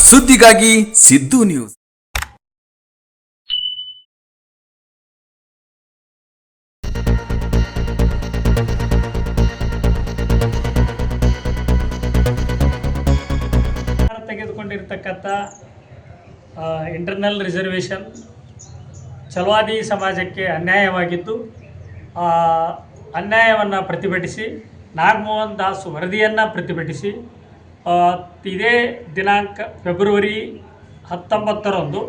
ಸುದ್ದಿಗಾಗಿ Siddu news. ತೆಗೆದುಕೊಂಡಿರ್ತಕ್ಕಂಥ internal reservation ಛಲವಾದಿ ಸಮಾಜಕ್ಕೆ ಅನ್ಯಾಯವಾಗಿದ್ದು, ಅನ್ಯಾಯವನ್ನು ಪ್ರತಿಭಟಿಸಿ ನಾಗಮೋಹನ್ ದಾಸ್ ವರದಿಯನ್ನು ಪ್ರತಿಭಟಿಸಿ ಇದೇ ದಿನಾಂಕ ಫೆಬ್ರವರಿ 19ರಂದು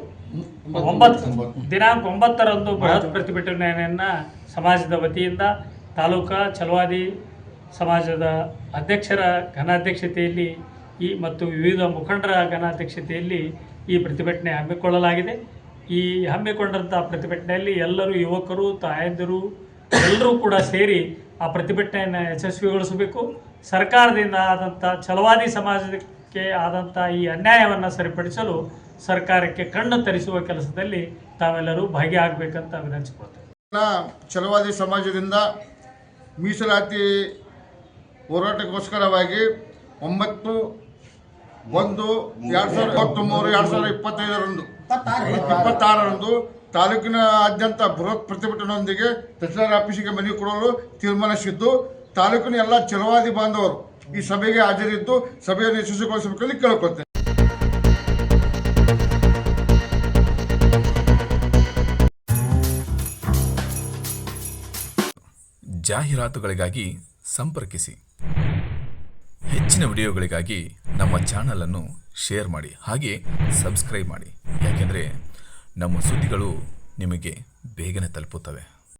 ದಿನಾಂಕ 9ರಂದು ಬೃಹತ್ ಪ್ರತಿಭಟನೆಯನ್ನು ಸಮಾಜದ ವತಿಯಿಂದ ತಾಲೂಕಾ ಛಲವಾದಿ ಸಮಾಜದ ಅಧ್ಯಕ್ಷರ ಘನಾಧ್ಯಕ್ಷತೆಯಲ್ಲಿ ಮತ್ತು ವಿವಿಧ ಮುಖಂಡರ ಘನಾಧ್ಯಕ್ಷತೆಯಲ್ಲಿ ಈ ಪ್ರತಿಭಟನೆ ಹಮ್ಮಿಕೊಳ್ಳಲಾಗಿದೆ. ಈ ಹಮ್ಮಿಕೊಂಡಂಥ ಪ್ರತಿಭಟನೆಯಲ್ಲಿ ಎಲ್ಲರೂ ಯುವಕರು, ತಾಯಂದಿರು ಎಲ್ಲರೂ ಕೂಡ ಸೇರಿ ಆ ಪ್ರತಿಭಟನೆಯನ್ನು ಯಶಸ್ವಿಗೊಳಿಸಬೇಕು. ಸರ್ಕಾರದಿಂದ ಆದಂಥ ಛಲವಾದಿ ಸಮಾಜಕ್ಕೆ ಆದಂಥ ಈ ಅನ್ಯಾಯವನ್ನು ಸರಿಪಡಿಸಲು ಸರ್ಕಾರಕ್ಕೆ ಕಣ್ಣು ತರಿಸುವ ಕೆಲಸದಲ್ಲಿ ತಾವೆಲ್ಲರೂ ಭಾಗಿಯಾಗಬೇಕಂತ ವಿನಂತಿಸಿಕೊಳ್ತೇವೆ. ಛಲವಾದಿ ಸಮಾಜದಿಂದ ಮೀಸಲಾತಿ ಹೋರಾಟಕ್ಕೋಸ್ಕರವಾಗಿ 9/1/2023/2025 ತಾಲೂಕಿನಾದ್ಯಂತ ಬೃಹತ್ ಪ್ರತಿಭಟನೆಯೊಂದಿಗೆ ತಹಸೀಲ್ದಾರ್ ಆಫೀಸಿಗೆ ಮನವಿ ಕೊಡಲು ತೀರ್ಮಾನಿಸಿದ್ದು, ತಾಲೂಕಿನ ಎಲ್ಲ ಛಲವಾದಿ ಬಾಂಧವರು ಈ ಸಭೆಗೆ ಹಾಜರಿದ್ದು ಸಭೆಯನ್ನು ಯಶಸ್ವಿಗೊಳಿಸಬೇಕೆಂದು ಕೇಳಿಕೊಳ್ತೇನೆ. ಜಾಹೀರಾತುಗಳಿಗಾಗಿ ಸಂಪರ್ಕಿಸಿ. ಹೆಚ್ಚಿನ ವಿಡಿಯೋಗಳಿಗಾಗಿ ನಮ್ಮ ಚಾನಲನ್ನು ಶೇರ್ ಮಾಡಿ, ಹಾಗೆ ಸಬ್ಸ್ಕ್ರೈಬ್ ಮಾಡಿ. ಯಾಕೆಂದರೆ ನಮ್ಮ ಸುದ್ದಿಗಳು ನಿಮಗೆ ಬೇಗನೆ ತಲುಪುತ್ತವೆ.